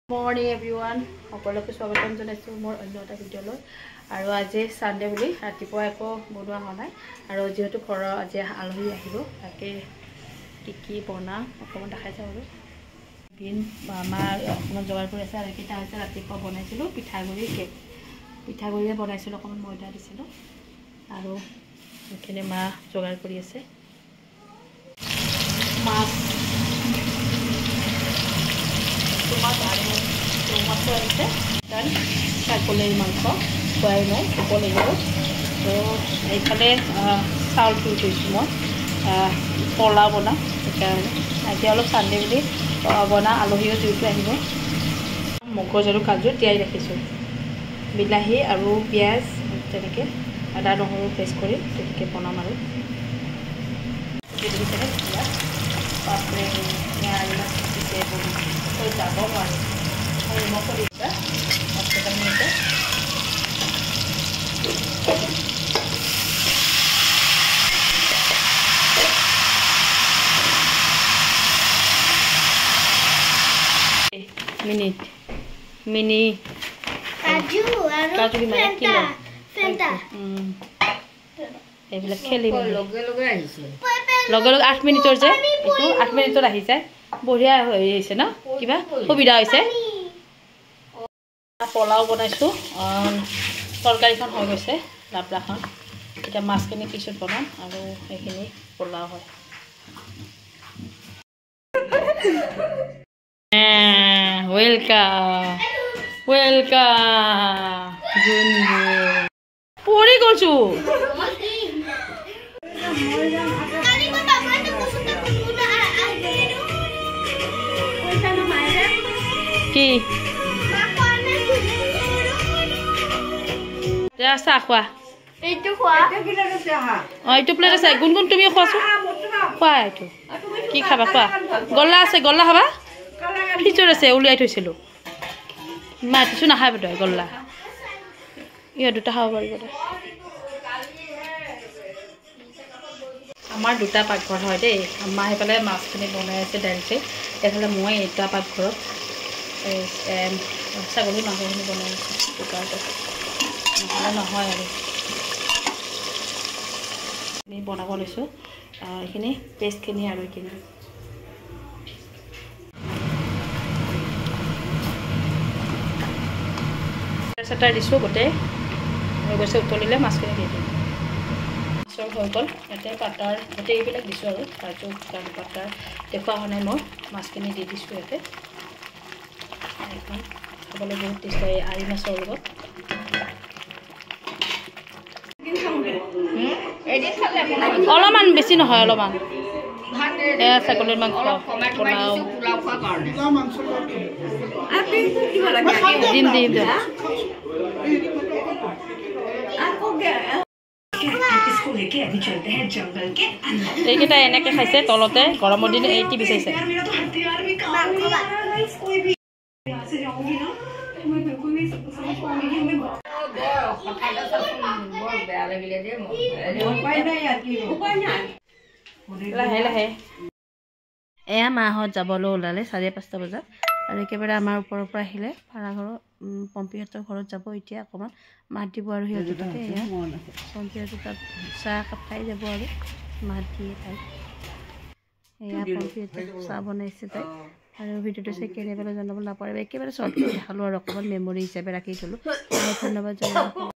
Morning everyone, সকলোকে স্বাগতম জনাইছো মোৰ অন্য এটা ভিডিঅ'লৈ আৰু আজি সানডে বুলি ৰাতিপুৱা একো বনোৱা হোৱা নাই আৰু যেহেতু ঘৰৰ আজি আলহী আহিব তাকে কি বনা অকমান দেখাই যাওঁ আৰু দিন আমাৰ অকমান জোগাৰ কৰি আছে আৰু কিটা হৈছে ৰাতিপুৱা বনাইছিলো পিঠাগুৰি কেক পিঠাগুৰিয়ে বনাইছিলো অকমান ময়দা দিছিলো আৰু এখানে মা জোগাৰ কৰি আছে মাছ মাছ আছে তাৰ ছাগলেৰ মাংস খুৱাই নাই খাব লাগিব তো এইফালে চাউল ধুই থৈছোঁ মই পোলাও বনাম সেইকাৰণে আজি অলপ চানডে বুলি বনা আলহীও যিহেতু আহিব মগজ আৰু কাজু তিয়াই ৰাখিছোঁ বিলাহী আৰু পিঁয়াজ তেনেকৈ আদা নহৰু পেষ্ট কৰি তেনেকৈ বনাম আৰু যাব নোৱাৰোঁ মিনি কাজু কিমান কিলো এইবিলাক খেলি লগে লগে 8 মিনিটৰ যে এইটো 8 মিনিটত আহি যায় বঢ়িয়া হৈ আহিছে ন কিবা সুবিধা হৈছে পোলাও বনাইছোঁ তৰকাৰীখন হৈ গৈছে লাবৰাখন এতিয়া মাছখিনি পিছত বনাম আৰু এইখিনি পোলাও হয় ওয়েলকাম গুঞ্জু পৰি গৈছো কি চাহ খোৱা এইটো প্লেট আছে গুণগুণ তুমি খোৱাচোন খোৱা এইটো কি খাবা খোৱা গল্লা আছে গল্লা খাবা ফ্ৰিজত আছে উলিয়াই থৈছিলোঁ মাতিছোঁ নাখাব তই গল্লা ইহঁত দুটা খাব পাৰিব দে আমাৰ দুটা পাকঘৰ হয় দেই মা সেইফালে মাছখিনি বনাই আছে দাইলতে এইফালে মই এটা পাকঘৰত ছাগলী মাংসখিনি বনাই আছোঁ কুকাৰটো নহ'লে নহয় আৰু আমি বনাব লৈছোঁ এইখিনি পেষ্টখিনি আৰু এইখিনি চেটাৰ দিছোঁ গোটেই হৈ গৈছে উতলিলে মাছখিনি দি দিম মাছৰ হৈ গ'ল ইয়াতে বাটাৰ গোটেই এইবিলাক দিছোঁ আৰু কাজু বাটাৰ দেখুওৱা হোৱা নাই মই মাছখিনি দি দিছোঁ ইয়াতে এখন খাবলৈ বহুত টেষ্টি হয় আৰি মাছৰ লগত অলপমান বেছি নহয় অলপমান এয়া ছাগলীৰ মাংস পোলাও দিম এইকেইটা এনেকৈ খাইছে তলতে গৰমৰ দিন এই কি বিচাৰিছে লাহে লাহে এয়া মাহঁত যাবলৈ ওলালে 5:30 বজাত আৰু একেবাৰে আমাৰ ওপৰৰ পৰা আহিলে ভাড়াঘৰৰ পম্পীহঁতৰ ঘৰত যাব এতিয়া অকণমান মাত দিব আৰু সিহঁতে তাতে এয়া পম্পীহঁতৰ তাত চাহ একাপ খাই যাব আৰু মাত দিয়ে তাইক এয়া পম্পীহঁতে চাহ বনাইছে তাইক আৰু ভিডিঅ'টো চাই কেনেবালৈ জনাব নাপাৰিব একেবাৰে শ্বৰ্ট কৰি দেখালোঁ আৰু অকণমান মেমৰি হিচাপে ৰাখি থ'লোঁ ধন্যবাদ জনালোঁ